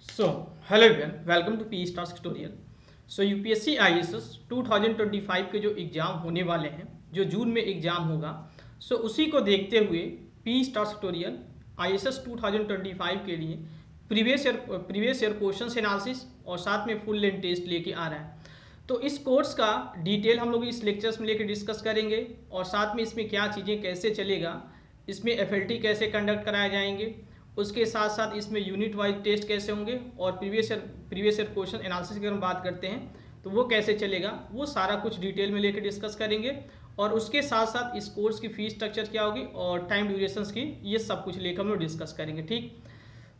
So, hello everyone, welcome to PE Stars Tutorial. So, UPSC IAS 2025 के जो exam होने वाले हैं, जो जून में एग्ज़ाम होगा, उसी को देखते हुए PE Stars Tutorial IAS 2025 के लिए प्रीवियस ईयर क्वेश्चंस एनालिसिस और साथ में फुल लेंथ टेस्ट लेके आ रहा है। तो इस कोर्स का डिटेल हम लोग इस लेक्चर्स में लेकर डिस्कस करेंगे और साथ में इसमें क्या चीज़ें कैसे चलेगा, इसमें FLT कैसे कंडक्ट कराए जाएंगे, उसके साथ साथ इसमें यूनिट वाइज टेस्ट कैसे होंगे और प्रीवियस ईयर क्वेश्चन एनालिसिस की अगर हम बात करते हैं तो वो कैसे चलेगा, वो सारा कुछ डिटेल में लेकर डिस्कस करेंगे। और उसके साथ साथ इस कोर्स की फीस स्ट्रक्चर क्या होगी और टाइम ड्यूरेशंस की, ये सब कुछ लेकर हम लोग डिस्कस करेंगे। ठीक,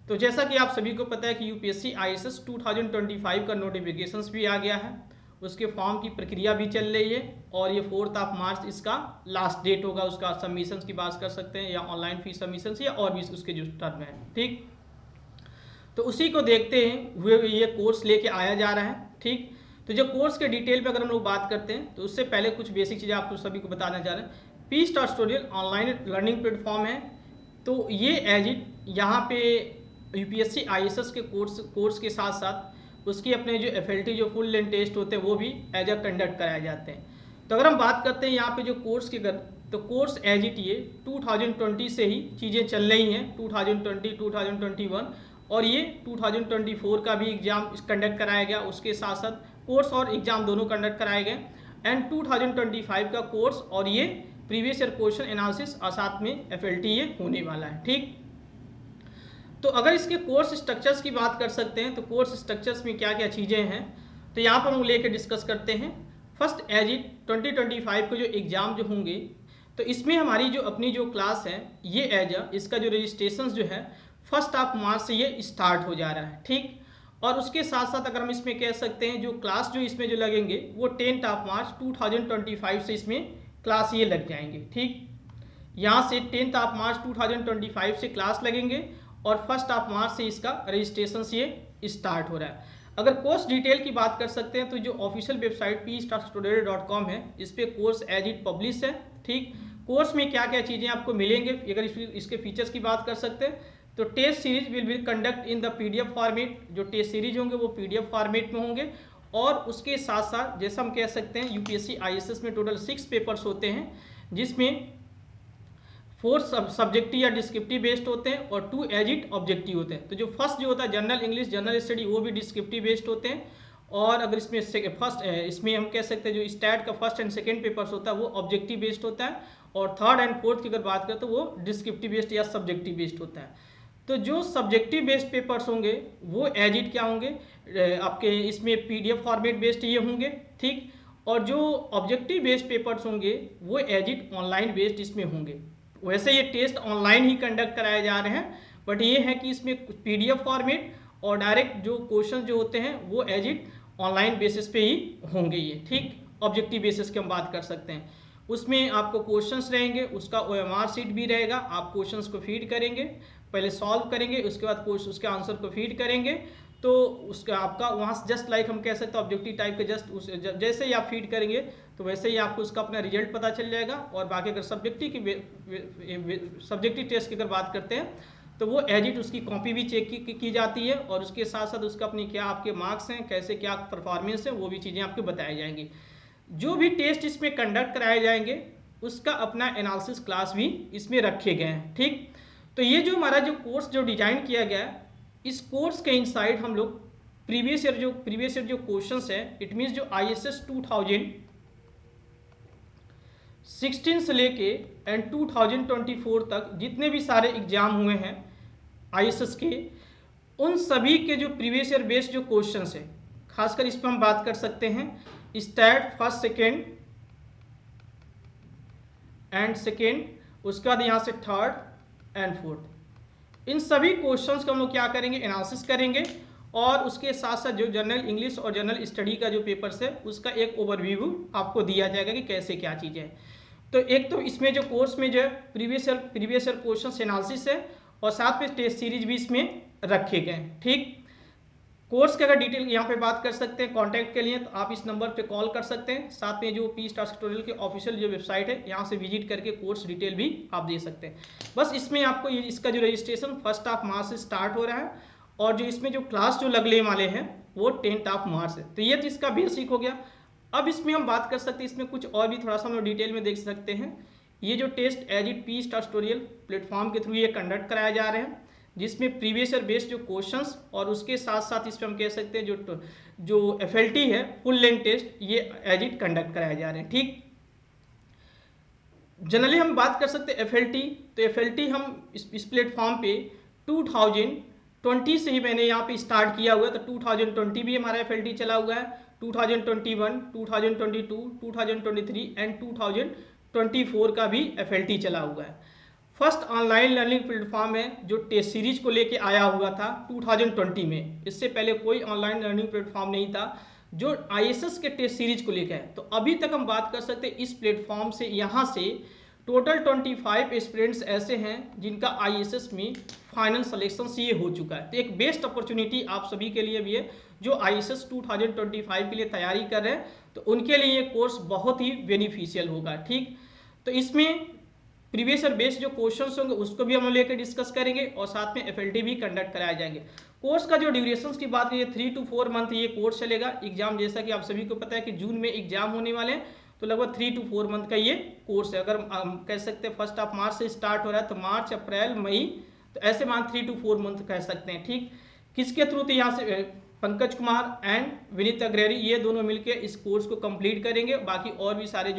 तो जैसा कि आप सभी को पता है कि यूपीएससी आईएएस 2025 का नोटिफिकेशंस भी आ गया है, उसके फॉर्म की प्रक्रिया भी चल रही है और ये 4 मार्च इसका लास्ट डेट होगा। उसका सबमिशंस की बात कर सकते हैं या ऑनलाइन फीस सबमिशंस या और भी उसके जो टर्म है। ठीक, तो उसी को देखते हैं हुए ये कोर्स लेके आया जा रहा है। ठीक, तो जो कोर्स के डिटेल पे अगर हम लोग बात करते हैं तो उससे पहले कुछ बेसिक चीज़ें आपको सभी को बताना चाह रहे हैं। P stars tutorial online learning platform है, तो ये एज इट यहाँ पे यूपीएससी आईएएस के कोर्स के साथ साथ उसके अपने जो FLT जो फुल लेंथ टेस्ट होते हैं वो भी एज अ कंडक्ट कराए जाते हैं। तो अगर हम बात करते हैं यहाँ पे जो कोर्स की तो कोर्स एज इट ये 2020 से ही चीज़ें चल रही हैं, 2020 2021 और ये 2024 का भी एग्जाम कंडक्ट कराया गया। उसके साथ साथ कोर्स और एग्जाम दोनों कंडक्ट कराए गए एंड 2025 का कोर्स और ये प्रीवियस ईयर क्वेश्चन एनालिसिस और साथ में FLT ये होने वाला है। ठीक, तो अगर इसके कोर्स स्ट्रक्चर्स की बात कर सकते हैं तो कोर्स स्ट्रक्चर्स में क्या क्या चीज़ें हैं तो यहाँ पर हम लेकर डिस्कस करते हैं। फर्स्ट एज इट 2025 के जो एग्ज़ाम जो होंगे तो इसमें हमारी जो अपनी जो क्लास है ये एज इसका जो रजिस्ट्रेशन जो है 1 मार्च से ये स्टार्ट हो जा रहा है। ठीक, और उसके साथ साथ अगर हम इसमें कह सकते हैं जो क्लास जो इसमें जो लगेंगे वो 10 मार्च 2025 से इसमें क्लास ये लग जाएंगे। ठीक, यहाँ से 10 मार्च 2025 से क्लास लगेंगे और 1 मार्च से इसका रजिस्ट्रेशन ये स्टार्ट हो रहा है। अगर कोर्स डिटेल की बात कर सकते हैं तो जो ऑफिशियल वेबसाइट PE-Stutorial.com है इस पर कोर्स एज इट पब्लिश है। ठीक, कोर्स में क्या क्या चीज़ें आपको मिलेंगे अगर इसके फीचर्स की बात कर सकते हैं तो test series will be conduct in the PDF format. जो टेस्ट सीरीज होंगे वो PDF फॉर्मेट में होंगे और उसके साथ साथ जैसा हम कह सकते हैं यूपीएससी आईएएस में टोटल 6 पेपर्स होते हैं जिसमें 4 सब्जेक्टिव या डिस्क्रिप्टिव बेस्ड होते हैं और 2 एजिट ऑब्जेक्टिव होते हैं। तो जो फर्स्ट जो होता है जनरल इंग्लिश जनरल स्टडी वो भी डिस्क्रिप्टिव बेस्ड होते हैं और अगर इसमें इसमें हम कह सकते हैं जो स्टैट का फर्स्ट एंड सेकेंड पेपर्स होता है वो ऑब्जेक्टिव बेस्ड होता है और थर्ड एंड फोर्थ की अगर बात करें तो वो डिस्क्रिप्टिव बेस्ड या सब्जेक्टिव बेस्ड होता है। तो जो सब्जेक्टिव बेस्ड पेपर्स होंगे वो एजिट क्या होंगे आपके इसमें PDF फॉर्मेट बेस्ड ये होंगे। ठीक, और जो ऑब्जेक्टिव बेस्ड पेपर्स होंगे वो एजिट ऑनलाइन बेस्ड इसमें होंगे। वैसे ये टेस्ट ऑनलाइन ही कंडक्ट कराए जा रहे हैं बट ये है कि इसमें PDF फॉर्मेट और डायरेक्ट जो क्वेश्चन जो होते हैं वो एज इट ऑनलाइन बेसिस पे ही होंगे ये। ठीक, ऑब्जेक्टिव बेसिस की हम बात कर सकते हैं। उसमें आपको क्वेश्चंस रहेंगे, उसका OMR शीट भी रहेगा, आप क्वेश्चंस को फीड करेंगे, पहले सॉल्व करेंगे उसके बाद उसके आंसर को फीड करेंगे तो उसका आपका वहाँ जस्ट लाइक हम कह सकते हैं ऑब्जेक्टिव टाइप के जैसे ही आप फीड करेंगे तो वैसे ही आपको उसका अपना रिजल्ट पता चल जाएगा। और बाकी अगर सब्जेक्टिव टेस्ट की अगर बात करते हैं तो वो एजिट उसकी कॉपी भी चेक की जाती है और उसके साथ साथ उसका अपनी क्या आपके मार्क्स हैं कैसे क्या परफॉर्मेंस है वो भी चीज़ें आपको बताई जाएंगी। जो भी टेस्ट इसमें कंडक्ट कराए जाएंगे उसका अपना एनालिसिस क्लास भी इसमें रखे गए हैं। ठीक, तो ये जो हमारा जो कोर्स जो डिजाइन किया गया है इस कोर्स के इनसाइड हम लोग प्रीवियस ईयर जो क्वेश्चंस है इट मीन्स जो IAS 2016 से लेके एंड 2024 तक जितने भी सारे एग्जाम हुए हैं IAS के उन सभी के जो प्रीवियस ईयर बेस्ड जो क्वेश्चंस है खासकर इस पर हम बात कर सकते हैं stat first second and second, उसके बाद यहाँ से थर्ड एंड फोर्थ, इन सभी क्वेश्चंस को हम लोग क्या करेंगे एनालिसिस करेंगे और उसके साथ साथ जो जनरल इंग्लिश और जनरल स्टडी का जो पेपर्स है उसका एक ओवरव्यू आपको दिया जाएगा कि कैसे क्या चीज़ें हैं। तो एक तो इसमें जो कोर्स में जो है प्रीवियस ईयर क्वेश्चन एनालिसिस है और साथ में टेस्ट सीरीज भी इसमें रखे गए हैं। ठीक, कोर्स के अगर डिटेल यहाँ पे बात कर सकते हैं कॉन्टैक्ट के लिए तो आप इस नंबर पे कॉल कर सकते हैं। साथ में जो PE स्टार्स ट्यूटोरियल के ऑफिशियल जो वेबसाइट है यहाँ से विजिट करके कोर्स डिटेल भी आप दे सकते हैं। बस इसमें आपको इसका जो रजिस्ट्रेशन 1 मार्च से स्टार्ट हो रहा है और जो इसमें जो क्लास जो लगने वाले हैं वो 10th ऑफ मार्च है। तो ये तो इसका बेसिक हो गया। अब इसमें हम बात कर सकते हैं, इसमें कुछ और भी थोड़ा सा हम लोग डिटेल में देख सकते हैं। ये जो test as it P stars tutorial platform के थ्रू ये कंडक्ट कराया जा रहे हैं, जिसमें प्रीवियस ईयर बेस्ड जो क्वेश्चंस और उसके साथ साथ इस पर हम कह सकते हैं जो FLT है फुल लेंथ टेस्ट, ये एज इट कंडक्ट कराए जा रहे हैं। ठीक, जनरली हम बात कर सकते हैं FLT, तो FLT हम इस प्लेटफॉर्म पे 2020 से ही मैंने यहाँ पे स्टार्ट किया हुआ है। तो 2020 भी हमारा FLT चला हुआ है, 2021, 2022, 2023 एंड 2024 का भी FLT चला हुआ है। फर्स्ट ऑनलाइन लर्निंग प्लेटफॉर्म है जो टेस्ट सीरीज को लेके आया हुआ था 2020 में। इससे पहले कोई ऑनलाइन लर्निंग प्लेटफॉर्म नहीं था जो IAS के टेस्ट सीरीज को लेकर है। तो अभी तक हम बात कर सकते हैं इस प्लेटफॉर्म से, यहाँ से टोटल 25 एस्पिरेंट्स ऐसे हैं जिनका IAS में फाइनल सिलेक्शन ये हो चुका है। तो एक बेस्ट अपॉर्चुनिटी आप सभी के लिए भी है जो IAS 2025 के लिए तैयारी कर रहे हैं, तो उनके लिए ये कोर्स बहुत ही बेनिफिशियल होगा। ठीक, तो इसमें प्रीवियस ईयर बेस्ड जो क्वेश्चंस होंगे उसको भी हम लेकर डिस्कस करेंगे और साथ में FLT भी कंडक्ट कराए जाएंगे। कोर्स का जो ड्यूरेशन की बात करिए 3 to 4 मंथ ये कोर्स चलेगा। एग्जाम जैसा कि आप सभी को पता है कि जून में एग्जाम होने वाले हैं, तो लगभग 3 to 4 मंथ का ये कोर्स है। अगर हम कह सकते हैं 1 मार्च से स्टार्ट हो रहा है तो मार्च, अप्रैल, मई, तो ऐसे मान 3 to 4 मंथ कह सकते हैं। ठीक, किसके थ्रू? तो यहाँ से पंकज कुमार एंड विनीत अग्रहरी ये दोनों मिलकर इस कोर्स को कंप्लीट करेंगे। बाकी और भी सारे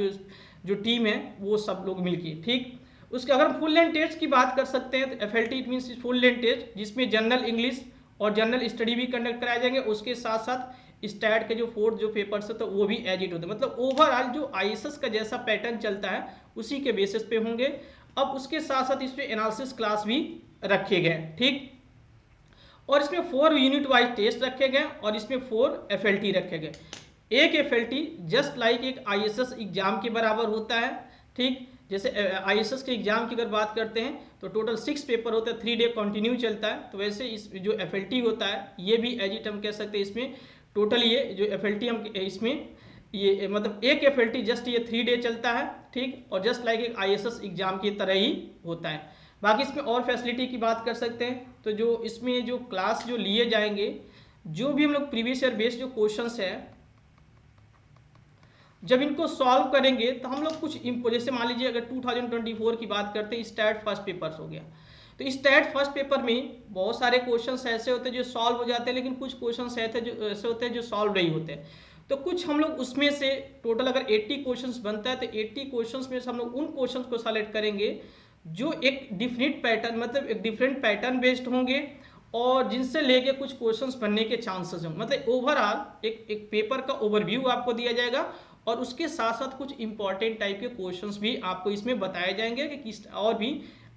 जो टीम है वो सब लोग मिलकर। ठीक, उसके अगर फुल लेंथ टेस्ट की बात कर सकते हैं तो FLT it means full length test, जिसमें जनरल इंग्लिश और जनरल स्टडी भी कंडक्ट कराए जाएंगे। उसके साथ साथ स्टैट के जो 4 जो पेपर्स है तो वो भी एज इट होते हैं। मतलब ओवरऑल जो IAS का जैसा पैटर्न चलता है उसी के बेसिस पे होंगे। अब उसके साथ साथ इस पे एनालिसिस क्लास भी रखे गए। ठीक, और इसमें 4 यूनिट वाइज टेस्ट रखे गए और इसमें 4 FLT रखे गए। एक FLT जस्ट लाइक एक IAS एग्जाम के बराबर होता है। ठीक, जैसे IAS के एग्जाम की अगर बात करते हैं तो टोटल 6 पेपर होता है, 3 डे कंटिन्यू चलता है। तो वैसे इस जो FLT होता है ये भी एज इट हम कह सकते हैं। इसमें टोटल ये जो FLT हम इसमें ये मतलब एक FLT जस्ट ये 3 डे चलता है। ठीक, और जस्ट लाइक एक IAS एग्जाम की तरह ही होता है। बाकी इसमें और फैसिलिटी की बात कर सकते हैं तो जो इसमें जो क्लास जो लिए जाएंगे, जो भी हम लोग प्रीवियस ईयर बेस्ड जो क्वेश्चंस है जब इनको सॉल्व करेंगे तो हम लोग कुछ जैसे मान लीजिए अगर 2024 की बात करते हैं, स्टैट फर्स्ट पेपर्स हो गया। तो स्टैट फर्स्ट पेपर में बहुत सारे क्वेश्चंस ऐसे होते हैं जो सॉल्व हो जाते हैं, लेकिन कुछ क्वेश्चंस ऐसे होते हैं जो सॉल्व नहीं होते हैं। तो कुछ हम लोग उसमें से टोटल अगर 80 क्वेश्चंस बनता है तो 80 क्वेश्चंस में से हम लोग उन क्वेश्चंस को सेलेक्ट करेंगे जो एक डिफरेंट पैटर्न मतलब एक डिफरेंट पैटर्न बेस्ड होंगे और जिनसे लेके कुछ क्वेश्चंस बनने के चांसेस होंगे। मतलब ओवरऑल एक पेपर का ओवरव्यू आपको दिया जाएगा और उसके साथ साथ कुछ इंपॉर्टेंट टाइप के क्वेश्चंस भी आपको इसमें बताए जाएंगे कि किस और भी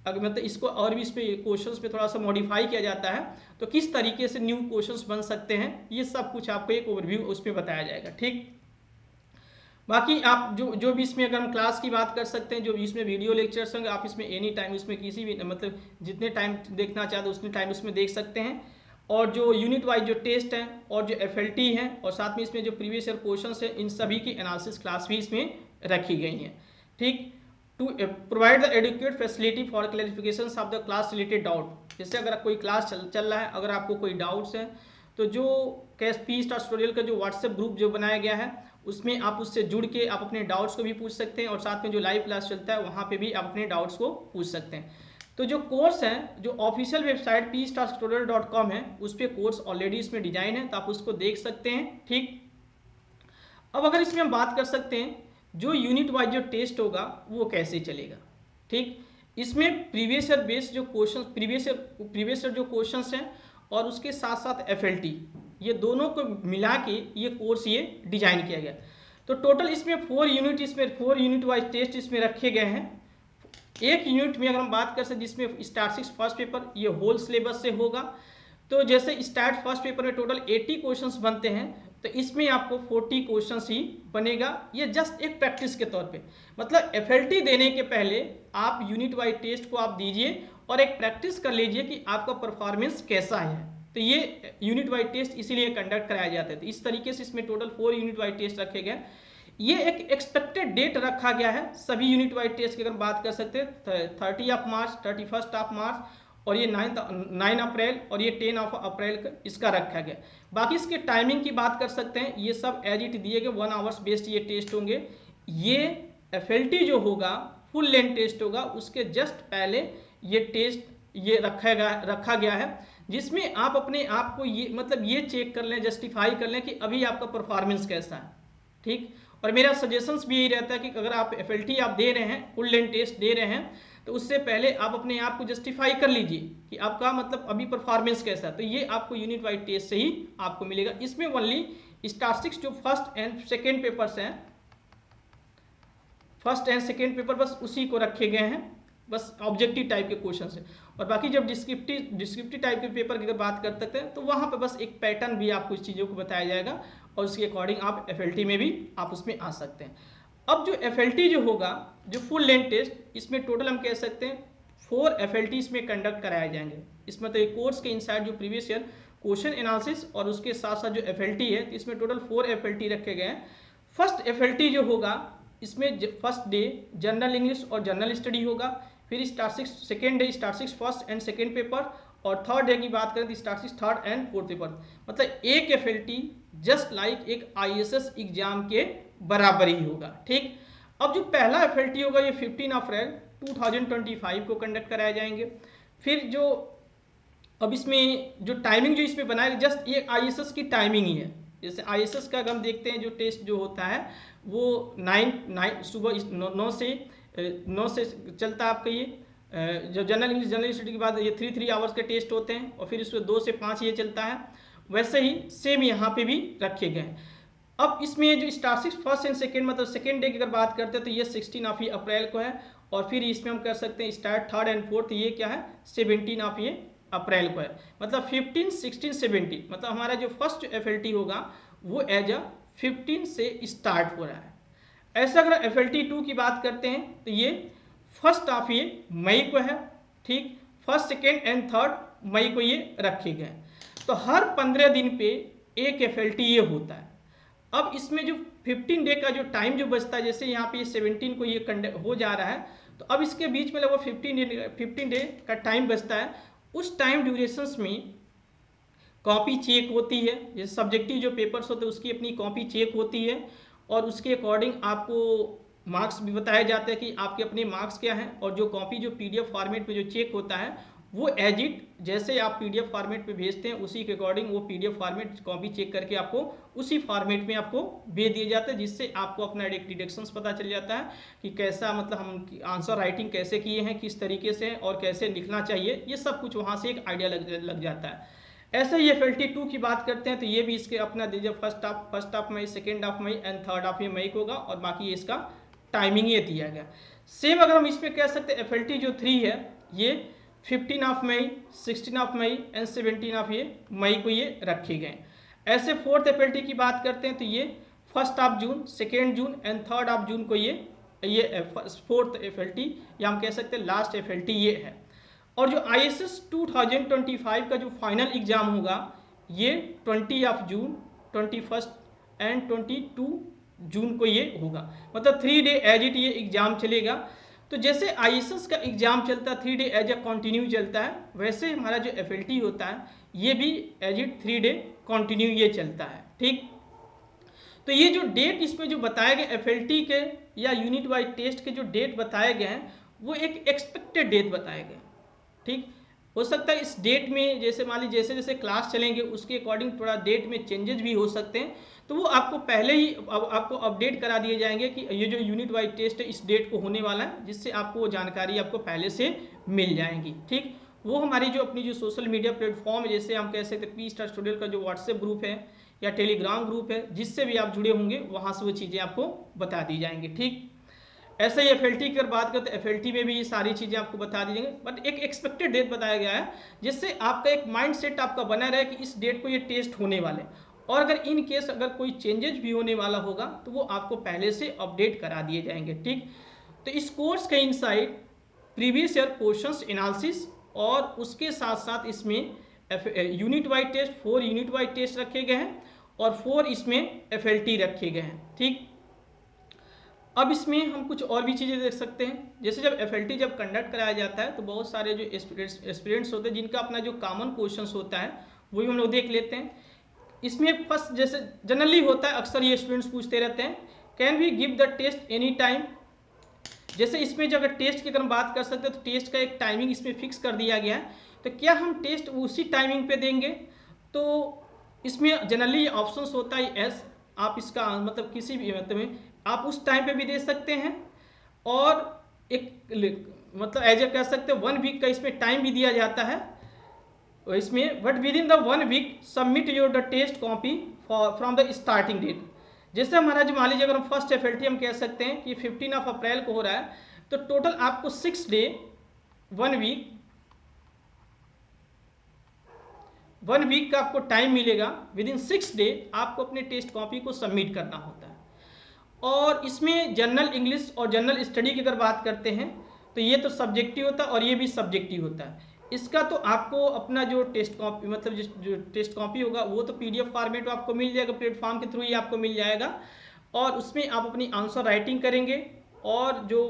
मतलब इसको और भी इस पे क्वेश्चंस पे थोड़ा सा मॉडिफाई किया जाता है तो किस तरीके से न्यू क्वेश्चंस बन सकते हैं, ये सब कुछ आपको एक ओवरव्यू उसमें बताया जाएगा। ठीक, बाकी आप जो भी इसमें अगर हम क्लास की बात कर सकते हैं, जो इसमें वीडियो लेक्चर्स होंगे आप इसमें एनी टाइम इसमें किसी भी मतलब जितने टाइम देखना चाहते उतने टाइम उसमें देख सकते हैं। और जो यूनिट वाइज जो टेस्ट हैं और जो FLT हैं और साथ में इसमें जो प्रीवियस ईयर क्वेश्चंस हैं इन सभी की एनालिसिस क्लास भी इसमें रखी गई हैं। ठीक, to provide the educate facility for clarification of the class related doubt. जैसे अगर कोई क्लास चल रहा है, अगर आपको कोई डाउट्स हैं तो जो पी स्टार्स ट्यूटोरियल का जो व्हाट्सएप ग्रुप जो बनाया गया है उसमें आप उससे जुड़ के आप अपने डाउट्स को भी पूछ सकते हैं और साथ में जो लाइव क्लास चलता है वहाँ पे भी आप अपने डाउट्स को पूछ सकते हैं। तो जो कोर्स है जो ऑफिशियल वेबसाइट pstarstutorial.com है उस पर कोर्स ऑलरेडी इसमें डिजाइन है तो आप उसको देख सकते हैं। ठीक, अब अगर इसमें हम बात कर सकते हैं जो यूनिट वाइज जो टेस्ट होगा वो कैसे चलेगा। ठीक, इसमें प्रीवियस ईयर बेस्ड जो क्वेश्चन प्रीवियस ईयर जो क्वेश्चंस हैं और उसके साथ साथ FLT ये दोनों को मिला के ये कोर्स ये डिजाइन किया गया। तो टोटल इसमें 4 यूनिट वाइज टेस्ट इसमें रखे गए हैं। एक यूनिट में अगर हम बात कर सकते जिसमें स्टैटिस्टिक्स फर्स्ट पेपर ये होल सिलेबस से होगा। तो जैसे स्टैट फर्स्ट पेपर में टोटल 80 क्वेश्चंस बनते हैं तो इसमें आपको 40 क्वेश्चंस ही बनेगा। ये जस्ट एक प्रैक्टिस के तौर पे, मतलब FLT देने के पहले आप यूनिट वाइज टेस्ट को आप दीजिए और एक प्रैक्टिस कर लीजिए कि आपका परफॉर्मेंस कैसा है। तो ये यूनिट वाइज टेस्ट इसीलिए कंडक्ट कराया जाता है। तो इस तरीके से इसमें टोटल 4 यूनिट वाइज टेस्ट रखे गए। ये एक एक्सपेक्टेड डेट रखा गया है सभी यूनिट वाइज टेस्ट की अगर बात कर सकते हैं 30 ऑफ मार्च, 31 ऑफ मार्च और ये 9 अप्रैल और ये 10 अप्रैल का इसका रखा गया। बाकी इसके टाइमिंग की बात कर सकते हैं, ये सब एज इट दिए गए 1 आवर्स बेस्ड ये टेस्ट होंगे। ये FLT जो होगा फुल लेंथ टेस्ट होगा, उसके जस्ट पहले ये टेस्ट ये रखा गया है, जिसमें आप अपने आप को ये मतलब ये चेक कर लें, जस्टिफाई कर लें कि अभी आपका परफॉर्मेंस कैसा है। ठीक, और मेरा सजेशंस भी यही रहता है कि अगर आप FLT आप दे रहे हैं, फुल लेंथ टेस्ट दे रहे हैं, तो उससे पहले आप अपने आप को जस्टिफाई कर लीजिए कि आपका मतलब अभी परफॉर्मेंस कैसा है। तो ये आपको यूनिट वाइज टेस्ट से ही आपको मिलेगा। इसमें ओनली स्टैटिस्टिक्स जो फर्स्ट एंड सेकेंड पेपर्स हैं, फर्स्ट एंड सेकेंड पेपर बस उसी को रखे गए हैं, बस ऑब्जेक्टिव टाइप के क्वेश्चन है। और बाकी जब डिस्क्रिप्टिव टाइप के पेपर की अगर बात कर सकते हैं तो वहाँ पे बस एक पैटर्न भी आपको इस चीज़ों को बताया जाएगा और उसके अकॉर्डिंग आप FLT में भी आप उसमें आ सकते हैं। अब जो FLT जो होगा, जो फुल लेंथ टेस्ट, इसमें टोटल हम कह सकते हैं 4 FLT इसमें कंडक्ट कराए जाएंगे। इसमें तो एक कोर्स के इनसाइड जो प्रीवियस ईयर क्वेश्चन एनालिसिस और उसके साथ साथ जो FLT है, तो इसमें टोटल 4 FLT रखे गए हैं। फर्स्ट FLT जो होगा, इसमें फर्स्ट डे जनरल इंग्लिश और जनरल स्टडी होगा, फिर statistics second day statistics first and second paper, और थर्ड डे की बात करें तो statistics third and fourth paper. मतलब एक FLT जस्ट लाइक एक IAS एग्जाम के बराबर ही होगा। ठीक, अब जो पहला FLT होगा ये 15 अप्रैल 2025 को कंडक्ट कराए जाएंगे। फिर जो अब इसमें जो टाइमिंग जो इसमें बनाया जस्ट ये IAS की टाइमिंग ही है। जैसे IAS का हम देखते हैं जो टेस्ट जो होता है वो 9 सुबह 9 से चलता है आपका ये जो जनरल इंग्लिश जनरल स्टडी के बाद ये 3 आवर्स के टेस्ट होते हैं और फिर इसमें 2 से 5 ये चलता है। वैसे ही सेम यहाँ पे भी रखे गए हैं। अब इसमें जो स्टैटिस्टिक्स फर्स्ट एंड सेकेंड मतलब सेकेंड डे की अगर बात करते हैं तो ये 16 अप्रैल को है, और फिर इसमें हम कर सकते हैं स्टार्ट थर्ड एंड फोर्थ ये क्या है 17 अप्रैल को है। मतलब 15, 16, 17 मतलब हमारा जो फर्स्ट FLT होगा वो एज अ 15 से स्टार्ट हो रहा है। ऐसा अगर FLT 2 की बात करते हैं तो ये फर्स्ट ऑफ ये मई को है। ठीक, फर्स्ट सेकेंड एंड थर्ड मई को ये रखे गए। तो हर 15 दिन पे एक FLT ये होता है। अब इसमें जो 15 डे का जो टाइम जो बचता है, जैसे यहाँ पे ये 17 को ये हो जा रहा है, तो अब इसके बीच में लगभग 15 डे का टाइम बचता है। उस टाइम ड्यूरेशंस में कॉपी चेक होती है, जैसे सब्जेक्टिव जो पेपर्स होते हैं उसकी अपनी कॉपी चेक होती है और उसके अकॉर्डिंग आपको मार्क्स भी बताए जाते हैं कि आपके अपने मार्क्स क्या हैं। और जो कॉपी जो PDF फॉर्मेट में जो चेक होता है वो एज इट जैसे आप PDF फॉर्मेट पे भेजते हैं उसी के अकॉर्डिंग वो PDF फॉर्मेट कॉपी चेक करके आपको उसी फॉर्मेट में आपको भेज दिए जाते हैं, जिससे आपको अपना डिडक्शंस पता चल जाता है कि कैसा मतलब हम आंसर राइटिंग कैसे किए हैं, किस तरीके से और कैसे लिखना चाहिए, ये सब कुछ वहाँ से एक आइडिया लग जाता है। ऐसे ही FLT 2 की बात करते हैं तो ये भी इसके अपना दीजिए first of May, second of May and third of May को होगा, और बाकी ये इसका टाइमिंग ये दिया गया। सेम अगर हम इसमें कह सकते हैं FLT जो 3 है ये 15 of May, 16 of May and 17 of ये मई को ये रखे गए। ऐसे फोर्थ FLT की बात करते हैं तो ये first of June, second June and third of June को ये फोर्थ FLT या हम कह सकते हैं लास्ट FLT ये है। और जो IAS 2025 का जो फाइनल एग्जाम होगा ये 20 ऑफ जून, 21 एंड 22 जून को ये होगा। मतलब 3 डे एज इट ये एग्जाम चलेगा। तो जैसे IAS का एग्जाम चलता है 3 डे एज ए कंटिन्यू चलता है, वैसे हमारा जो FLT होता है ये भी एज इट 3 डे कंटिन्यू ये चलता है। ठीक, तो ये जो डेट इसमें जो बताए गए FLT के या यूनिट वाइज टेस्ट के जो डेट बताए गए हैं वो एक एक्सपेक्टेड डेट बताए गए। ठीक, हो सकता है इस डेट में जैसे मान लीजिए जैसे जैसे क्लास चलेंगे उसके अकॉर्डिंग थोड़ा डेट में चेंजेस भी हो सकते हैं, तो वो आपको पहले ही आपको अपडेट करा दिए जाएंगे कि ये जो यूनिट वाइज टेस्ट है इस डेट को होने वाला है, जिससे आपको वो जानकारी आपको पहले से मिल जाएंगी। ठीक, वो हमारी जो अपनी जो सोशल मीडिया प्लेटफॉर्म है, जैसे हम कह सकते हैं P-Star स्टूडियो का जो व्हाट्सएप ग्रुप है या टेलीग्राम ग्रुप है, जिससे भी आप जुड़े होंगे वहाँ से वो चीज़ें आपको बता दी जाएंगी। ठीक, ऐसे ही FLT की अगर बात करें तो FLT में भी ये सारी चीज़ें आपको बता दी जाएंगी, बट एक एक्सपेक्टेड डेट बताया गया है जिससे आपका एक माइंड सेट आपका बना रहे कि इस डेट को ये टेस्ट होने वाले, और अगर इन केस अगर कोई चेंजेस भी होने वाला होगा तो वो आपको पहले से अपडेट करा दिए जाएंगे। ठीक, तो इस कोर्स का insight previous year questions analysis और उसके साथ साथ इसमें unit wise test 4 unit wise test रखे गए हैं और 4 इसमें FLT रखे गए हैं। ठीक, अब इसमें हम कुछ और भी चीज़ें देख सकते हैं, जैसे जब FLT जब कंडक्ट कराया जाता है तो बहुत सारे जो एस्पिरेंट्स होते हैं जिनका अपना जो कॉमन क्वेश्चंस होता है वो भी हम लोग देख लेते हैं। इसमें फर्स्ट जैसे जनरली होता है, अक्सर ये स्टूडेंट्स पूछते रहते हैं, can we give the test any time. जैसे इसमें जो अगर टेस्ट की अगर हम बात कर सकते हैं तो टेस्ट का एक टाइमिंग इसमें फिक्स कर दिया गया है, तो क्या हम टेस्ट उसी टाइमिंग पे देंगे। तो इसमें जनरली ऑप्शंस होता है एस, आप इसका मतलब किसी भी मतलब में आप उस टाइम पे भी दे सकते हैं, और एक मतलब एज ए कह सकते हैं 1 वीक का इसमें टाइम भी दिया जाता है इसमें, but with in the 1 week submit your the test copy from the starting date. जैसे हमारा जो मान लीजिए अगर हम फर्स्ट FLT हम कह सकते हैं कि 15 अप्रैल को हो रहा है, तो टोटल आपको 6 डे 1 वीक का आपको टाइम मिलेगा। विद इन 6 डे आपको अपने टेस्ट कॉपी को सबमिट करना होता है। और इसमें जनरल इंग्लिश और जनरल स्टडी की अगर बात करते हैं तो ये तो सब्जेक्टिव होता है और ये भी सब्जेक्टिव होता है। इसका तो आपको अपना जो टेस्ट कॉपी मतलब जो टेस्ट कॉपी होगा वो तो PDF फॉर्मेट आपको मिल जाएगा, प्लेटफॉर्म के थ्रू ही आपको मिल जाएगा, और उसमें आप अपनी आंसर राइटिंग करेंगे, और जो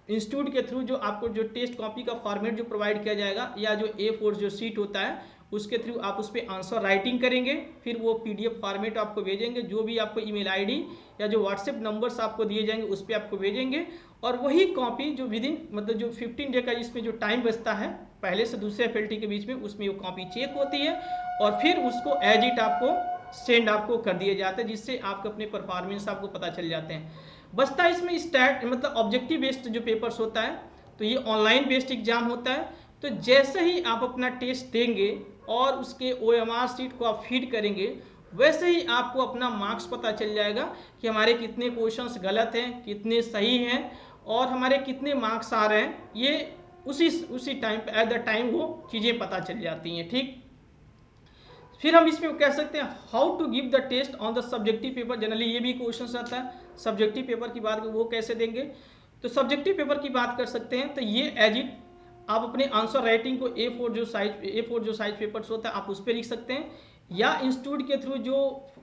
इंस्टीट्यूट के थ्रू जो आपको जो टेस्ट कॉपी का फॉर्मेट जो प्रोवाइड किया जाएगा या जो A4 जो सीट होता है उसके थ्रू आप उस पर आंसर राइटिंग करेंगे, फिर वो PDF फॉर्मेट आपको भेजेंगे, जो भी आपको ईमेल ID या जो व्हाट्सएप नंबर्स आपको दिए जाएंगे उस पर आपको भेजेंगे, और वही कॉपी जो विद इन मतलब जो 15 डे का इसमें जो टाइम बचता है पहले से दूसरे FLT के बीच में, उसमें वो कॉपी चेक होती है और फिर उसको एज इट आपको सेंड आपको कर दिए जाते हैं, जिससे आपके अपने परफॉर्मेंस आपको पता चल जाते हैं। बचता है इसमें स्टैट मतलब ऑब्जेक्टिव बेस्ड जो पेपर्स होता है, तो ये ऑनलाइन बेस्ड एग्जाम होता है। तो जैसे ही आप अपना टेस्ट देंगे और उसके OMR शीट को आप फीड करेंगे, वैसे ही आपको अपना मार्क्स पता चल जाएगा कि हमारे कितने क्वेश्चंस गलत हैं, कितने सही हैं, और हमारे कितने मार्क्स आ रहे हैं। ये उसी टाइम पे एट द टाइम वो चीज़ें पता चल जाती हैं। ठीक, फिर हम इसमें कह सकते हैं how to give the test on the subjective paper. Generally ये भी क्वेश्चन आता है सब्जेक्टिव पेपर की बात, वो कैसे देंगे। तो सब्जेक्टिव पेपर की बात कर सकते हैं, तो ये एज इट आप अपने आंसर राइटिंग को A4 जो साइज पेपर्स होता है आप उस पर लिख सकते हैं, या इंस्टीट्यूट के थ्रू जो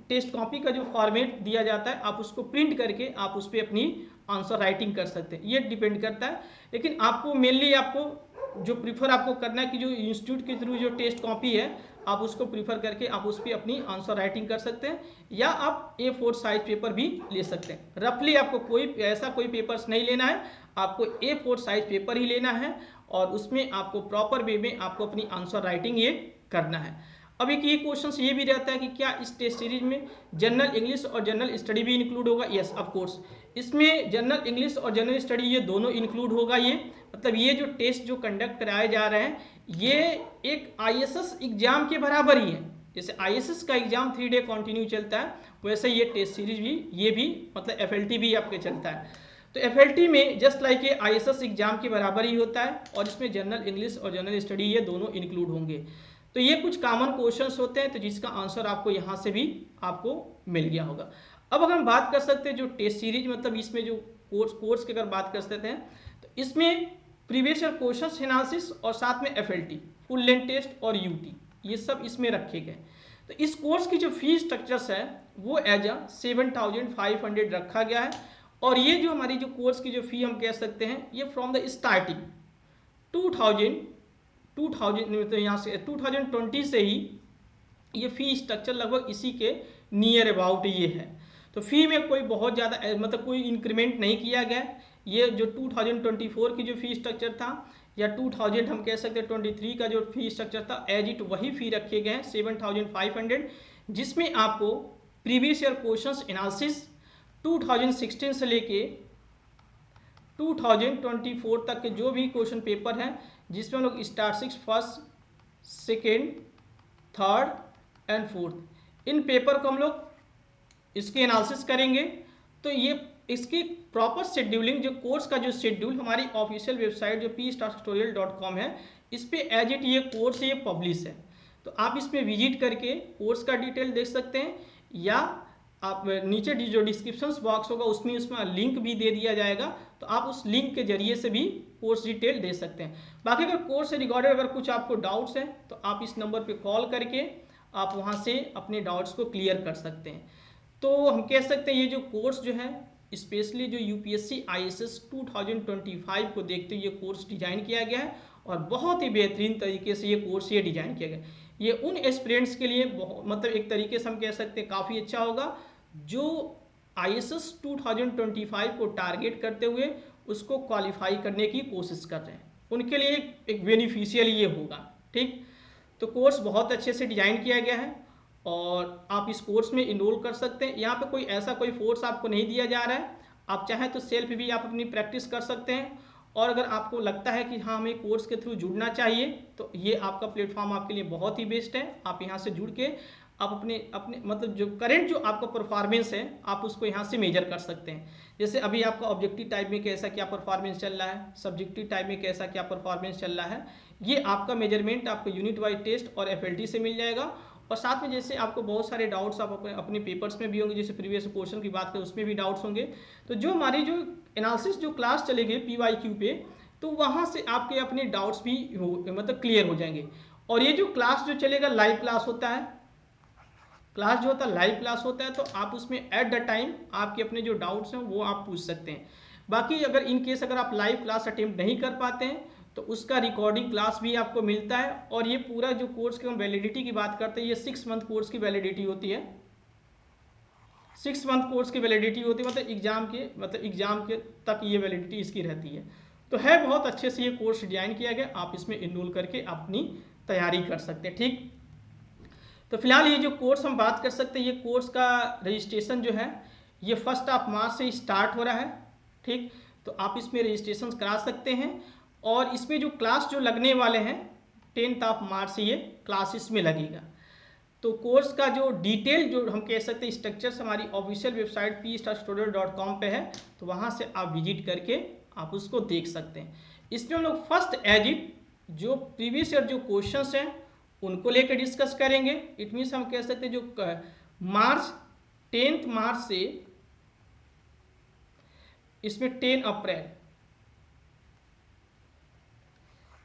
टेस्ट कॉपी का जो फॉर्मेट दिया जाता है आप उसको प्रिंट करके आप उस पर अपनी आंसर राइटिंग कर सकते हैं। ये डिपेंड करता है, लेकिन आपको मेनली आपको जो प्रीफर आपको करना है कि जो इंस्टीट्यूट के थ्रू जो टेस्ट कॉपी है आप उसको प्रीफर करके आप उस पर अपनी आंसर राइटिंग कर सकते हैं, या आप A4 साइज पेपर भी ले सकते हैं। रफली आपको कोई ऐसा कोई पेपर्स नहीं लेना है, आपको A4 साइज पेपर ही लेना है, और उसमें आपको प्रॉपर वे में आपको अपनी आंसर राइटिंग ये करना है। अब एक ये क्वेश्चन ये भी रहता है कि क्या इस टेस्ट सीरीज में जनरल इंग्लिश और जनरल स्टडी भी इंक्लूड होगा। यस ऑफ कोर्स, इसमें जनरल इंग्लिश और जनरल स्टडी ये दोनों इंक्लूड होगा। ये मतलब ये जो टेस्ट जो कंडक्ट कराए जा रहे हैं ये एक ISS एग्जाम के बराबर ही है। जैसे ISS का एग्जाम 3 डे कंटिन्यू चलता है, वैसे ये टेस्ट सीरीज भी ये भी मतलब FLT भी आपके चलता है। तो FLT में जस्ट लाइक ये ISS एग्जाम के बराबर ही होता है, और इसमें जनरल इंग्लिश और जनरल स्टडी ये दोनों इंक्लूड होंगे। तो ये कुछ कॉमन क्वेश्चंस होते हैं, तो जिसका आंसर आपको यहाँ से भी आपको मिल गया होगा। अब अगर हम बात कर सकते हैं जो टेस्ट सीरीज मतलब इसमें जो कोर्स की अगर बात कर सकते हैं, तो इसमें प्रीवियस ईयर क्वेश्चंस एनालिसिस और साथ में FLT फुल लेंथ टेस्ट और UT ये सब इसमें रखे गए। तो इस कोर्स की जो फी स्ट्रक्चर्स है वो एज अ 7,500 रखा गया है, और ये जो हमारी जो कोर्स की जो फी हम कह सकते हैं ये फ्रॉम द स्टार्टिंग 2000 मतलब यहाँ से 2020 से ही ये फी स्ट्रक्चर लगभग इसी के नियर अबाउट ये है। तो फी में कोई बहुत ज़्यादा मतलब कोई इंक्रीमेंट नहीं किया गया। ये जो 2024 की जो फी स्ट्रक्चर था या 2000 हम कह सकते हैं 23 का जो फी स्ट्रक्चर था एज इट वही फी रखे गए हैं 7,500, जिसमें आपको प्रीवियस ईयर क्वेश्चंस एनालिसिस 2016 से लेके 2024 तक के जो भी क्वेश्चन पेपर हैं, जिसमें हम लोग statistics first, second, third and fourth in paper को हम लोग इसके एनालिसिस करेंगे। तो ये इसकी प्रॉपर शेड्यूलिंग जो कोर्स का जो शेड्यूल हमारी ऑफिशियल वेबसाइट जो pstarstutorial.com है इस पे एज इट ये कोर्स ये पब्लिश है। तो आप इसमें विजिट करके कोर्स का डिटेल देख सकते हैं, या आप नीचे जो डिस्क्रिप्शन बॉक्स होगा उसमें लिंक भी दे दिया जाएगा, तो आप उस लिंक के जरिए से भी कोर्स डिटेल दे सकते हैं। बाकी अगर कोर्स से रिगार्डेड अगर कुछ आपको डाउट्स हैं तो आप इस नंबर पे कॉल करके आप वहाँ से अपने डाउट्स को क्लियर कर सकते हैं। तो हम कह सकते हैं ये जो कोर्स जो है स्पेशली जो यूपीएससी आईएएस 2025 को देखते हुए ये कोर्स डिजाइन किया गया है और बहुत ही बेहतरीन तरीके से ये कोर्स ये डिजाइन किया गया है। ये उन एस्पिरेंट्स के लिए मतलब एक तरीके से हम कह सकते हैं काफ़ी अच्छा होगा जो आईएएस 2025 को टारगेट करते हुए उसको क्वालिफाई करने की कोशिश कर रहे हैं, उनके लिए एक बेनिफिशियल ये होगा। ठीक, तो कोर्स बहुत अच्छे से डिजाइन किया गया है और आप इस कोर्स में इनरोल कर सकते हैं। यहाँ पे कोई ऐसा कोई फोर्स आपको नहीं दिया जा रहा है, आप चाहें तो सेल्फ भी आप अपनी प्रैक्टिस कर सकते हैं। और अगर आपको लगता है कि हाँ हमें कोर्स के थ्रू जुड़ना चाहिए तो ये आपका प्लेटफॉर्म आपके लिए बहुत ही बेस्ट है। आप यहाँ से जुड़ के आप अपने अपने मतलब जो करेंट जो आपका परफॉर्मेंस है आप उसको यहाँ से मेजर कर सकते हैं। जैसे अभी आपका ऑब्जेक्टिव टाइप में कैसा क्या परफॉर्मेंस चल रहा है, सब्जेक्टिव टाइप में कैसा क्या परफॉर्मेंस चल रहा है, ये आपका मेजरमेंट आपको यूनिट वाइज टेस्ट और एफएलटी से मिल जाएगा। और साथ में जैसे आपको बहुत सारे डाउट्स आप अपने पेपर्स में भी होंगे, जैसे प्रीवियस क्वेश्चन की बात करें उसमें भी डाउट्स होंगे, तो जो हमारी जो एनालिसिस जो क्लास चलेगी PYQ पे, तो वहाँ से आपके अपने डाउट्स भी मतलब क्लियर हो जाएंगे। और ये जो क्लास जो चलेगा लाइव क्लास होता है, क्लास जो होता है लाइव क्लास होता है, तो आप उसमें एट द टाइम आपके अपने जो डाउट्स हैं वो आप पूछ सकते हैं। बाकी अगर इन केस अगर आप लाइव क्लास अटेम्प्ट नहीं कर पाते हैं तो उसका रिकॉर्डिंग क्लास भी आपको मिलता है। और ये पूरा जो कोर्स की हम वैलिडिटी की बात करते हैं, ये 6 मंथ कोर्स की वैलिडिटी होती है। 6 मंथ कोर्स की वैलिडिटी होती है, मतलब एग्जाम के तक ये वैलिडिटी इसकी रहती है। तो है बहुत अच्छे से ये कोर्स डिजाइन किया गया, आप इसमें इनरोल करके अपनी तैयारी कर सकते हैं। ठीक, तो फिलहाल ये जो कोर्स हम बात कर सकते हैं, ये कोर्स का रजिस्ट्रेशन जो है ये 1 मार्च से स्टार्ट हो रहा है। ठीक, तो आप इसमें रजिस्ट्रेशन करा सकते हैं। और इसमें जो क्लास जो लगने वाले हैं 10 मार्च से ये क्लास इसमें लगेगा। तो कोर्स का जो डिटेल जो हम कह सकते हैं स्ट्रक्चर्स हमारी ऑफिशियल वेबसाइट pstarstudio.com पे है, तो वहाँ से आप विजिट करके आप उसको देख सकते हैं। इसमें हम लोग फर्स्ट एडिट जो प्रीवियस ईयर जो क्वेश्चंस हैं उनको लेकर डिस्कस करेंगे। इट मीन्स हम कह सकते हैं जो 10 मार्च से इसमें 10 अप्रैल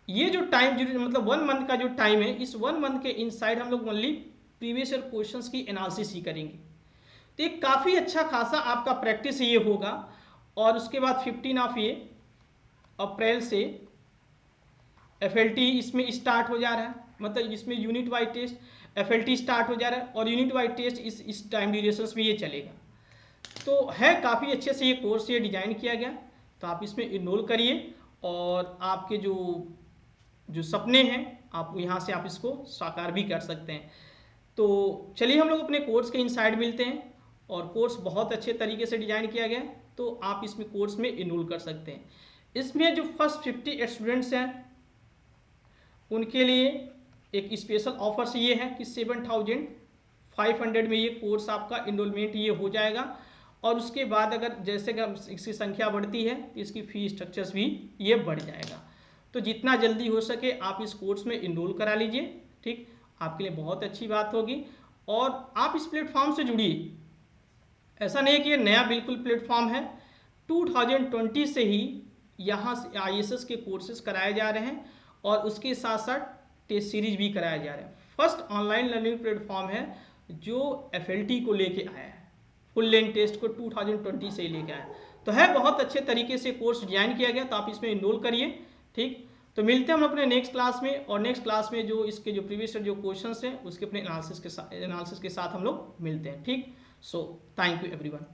ये जो टाइम मतलब 1 मंथ का जो टाइम है, इस 1 मंथ के इनसाइड हम लोग ओनली प्रीवियस ईयर क्वेश्चंस की एनालिसिस ही करेंगे। तो एक काफ़ी अच्छा खासा आपका प्रैक्टिस ये होगा। और उसके बाद 15 अप्रैल से एफएलटी इसमें स्टार्ट हो जा रहा है, मतलब इसमें unit wise test FLT start हो जा रहा है और यूनिट वाइज टेस्ट इस टाइम ड्यूरेशन में ये चलेगा। तो है काफ़ी अच्छे से ये कोर्स ये डिजाइन किया गया, तो आप इसमें इनरोल करिए और आपके जो सपने हैं आप यहाँ से आप इसको साकार भी कर सकते हैं। तो चलिए हम लोग अपने कोर्स के इनसाइड मिलते हैं। और कोर्स बहुत अच्छे तरीके से डिजाइन किया गया है, तो आप इसमें कोर्स में इनरोल कर सकते हैं। इसमें जो फर्स्ट 50 स्टूडेंट्स हैं उनके लिए एक स्पेशल ऑफर्स ये है कि 7,500 में ये कोर्स आपका इनरोलमेंट ये हो जाएगा। और उसके बाद अगर जैसे कि इसकी संख्या बढ़ती है तो इसकी फी स्ट्रक्चर्स भी ये बढ़ जाएगा। तो जितना जल्दी हो सके आप इस कोर्स में इनरोल करा लीजिए। ठीक, आपके लिए बहुत अच्छी बात होगी और आप इस प्लेटफॉर्म से जुड़िए। ऐसा नहीं है कि ये नया बिल्कुल प्लेटफॉर्म है, 2020 से ही यहाँ से आईएएस के कोर्सेज कराए जा रहे हैं और उसके साथ साथ टेस्ट सीरीज भी कराया जा रहा है। फर्स्ट ऑनलाइन लर्निंग प्लेटफॉर्म है जो एफएलटी को लेके आया है, फुल लेंथ टेस्ट को 2020 से ही लेके आया है। तो है बहुत अच्छे तरीके से कोर्स डिजाइन किया गया, तो आप इसमें इनरोल करिए। ठीक, तो मिलते हैं हम अपने नेक्स्ट क्लास में। और नेक्स्ट क्लास में जो इसके जो प्रीवियस जो क्वेश्चंस हैं उसके अपने एनालिसिस के साथ हम लोग मिलते हैं। ठीक, सो थैंक यू एवरीवन।